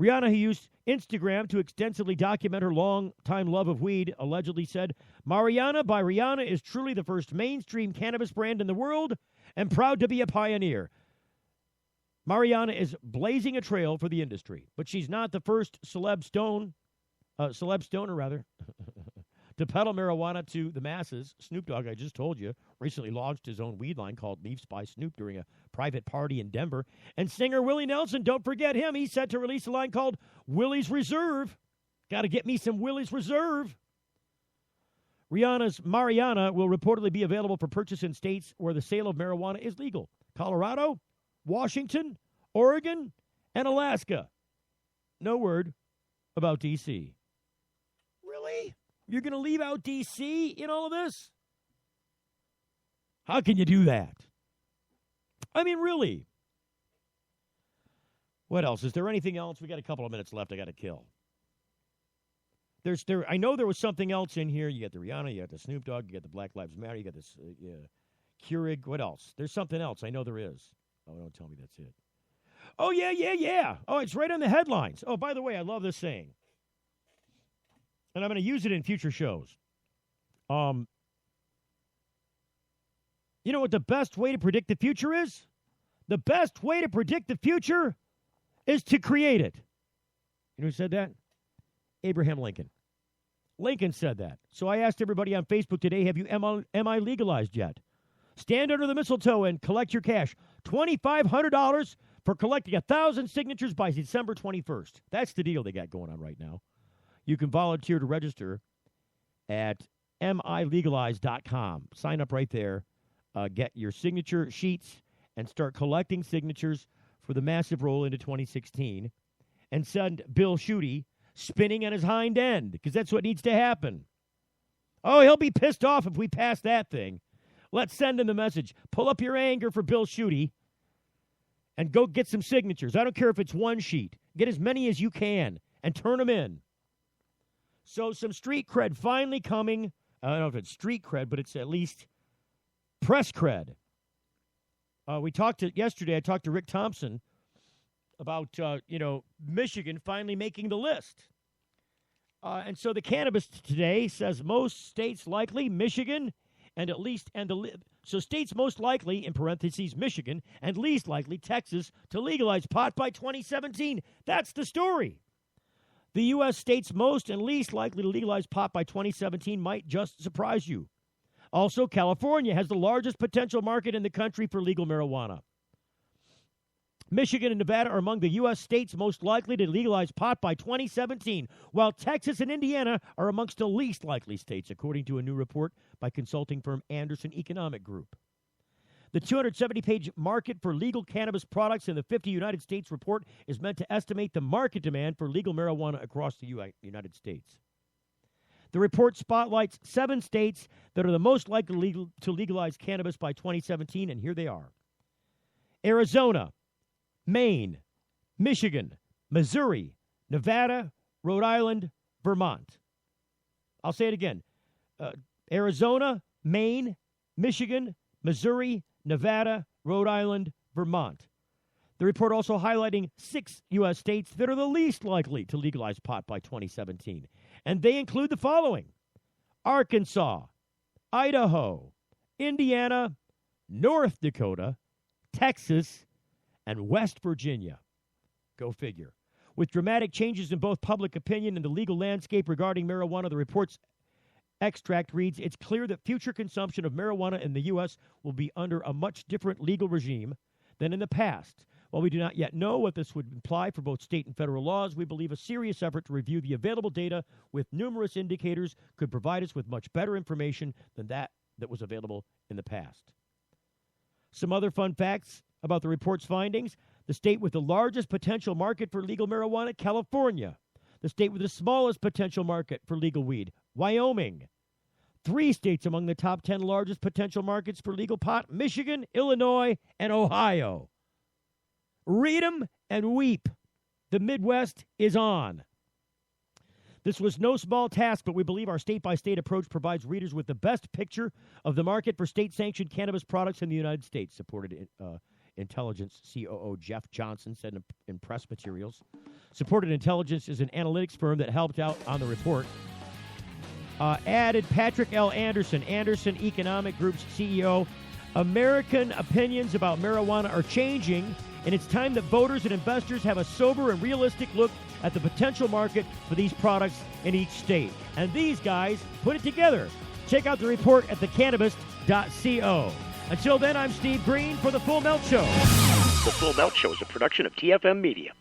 Rihanna, who used Instagram to extensively document her long-time love of weed, allegedly said, Mariana by Rihanna is truly the first mainstream cannabis brand in the world and proud to be a pioneer. Mariana is blazing a trail for the industry, but she's not the first celeb stoner To peddle marijuana to the masses, Snoop Dogg, I just told you, recently launched his own weed line called Leafs by Snoop during a private party in Denver. And singer Willie Nelson, don't forget him, he's set to release a line called Willie's Reserve. Got to get me some Willie's Reserve. Rihanna's Mariana will reportedly be available for purchase in states where the sale of marijuana is legal. Colorado, Washington, Oregon, and Alaska. No word about D.C. Really? You're going to leave out D.C. in all of this? How can you do that? I mean, really. What else? Is there anything else? We got a couple of minutes left I got to kill. I know there was something else in here. You got the Rihanna, you got the Snoop Dogg, you got the Black Lives Matter, you got this Keurig. What else? There's something else. I know there is. Oh, don't tell me that's it. Oh, yeah. Oh, it's right on the headlines. Oh, by the way, I love this saying. And I'm going to use it in future shows. You know what the best way to predict the future is? The best way to predict the future is to create it. You know who said that? Abraham Lincoln. Lincoln said that. So I asked everybody on Facebook today, have you MI legalized yet? Stand under the mistletoe and collect your cash. $2,500 for collecting 1,000 signatures by December 21st. That's the deal they got going on right now. You can volunteer to register at milegalize.com. Sign up right there. Get your signature sheets and start collecting signatures for the massive roll into 2016. And send Bill Schuette spinning on his hind end, because that's what needs to happen. Oh, he'll be pissed off if we pass that thing. Let's send him the message. Pull up your anger for Bill Schuette and go get some signatures. I don't care if it's one sheet. Get as many as you can and turn them in. So some street cred finally coming. I don't know if it's street cred, but it's at least press cred. Yesterday I talked to Rick Thompson about, Michigan finally making the list. And so the Cannabis Today says most states likely, Michigan, so states most likely, in parentheses, Michigan, and least likely, Texas, to legalize pot by 2017. That's the story. The U.S. states most and least likely to legalize pot by 2017 might just surprise you. Also, California has the largest potential market in the country for legal marijuana. Michigan and Nevada are among the U.S. states most likely to legalize pot by 2017, while Texas and Indiana are amongst the least likely states, according to a new report by consulting firm Anderson Economic Group. The 270-page Market for Legal Cannabis Products in the 50 United States report is meant to estimate the market demand for legal marijuana across the United States. The report spotlights 7 states that are the most likely to legalize cannabis by 2017, and here they are. Arizona, Maine, Michigan, Missouri, Nevada, Rhode Island, Vermont. I'll say it again. Arizona, Maine, Michigan, Missouri, Nevada, Rhode Island, Vermont. The report also highlighting 6 U.S. states that are the least likely to legalize pot by 2017. And they include the following: Arkansas, Idaho, Indiana, North Dakota, Texas, and West Virginia. Go figure. With dramatic changes in both public opinion and the legal landscape regarding marijuana, the report's extract reads, it's clear that future consumption of marijuana in the U.S. will be under a much different legal regime than in the past. While we do not yet know what this would imply for both state and federal laws, we believe a serious effort to review the available data with numerous indicators could provide us with much better information than that was available in the past. Some other fun facts about the report's findings: the state with the largest potential market for legal marijuana, California. The state with the smallest potential market for legal weed, Wyoming. 3 states among the top 10 largest potential markets for legal pot, Michigan, Illinois, and Ohio. Read them and weep. The Midwest is on. This was no small task, but we believe our state-by-state approach provides readers with the best picture of the market for state-sanctioned cannabis products in the United States, supported Intelligence COO Jeff Johnson said in press materials. Supported Intelligence is an analytics firm that helped out on the report. Added Patrick L. Anderson, Anderson Economic Group's CEO. American opinions about marijuana are changing, and it's time that voters and investors have a sober and realistic look at the potential market for these products in each state. And these guys put it together. Check out the report at thecannabis.co. Until then, I'm Steve Green for The Full Melt Show. The Full Melt Show is a production of TFM Media.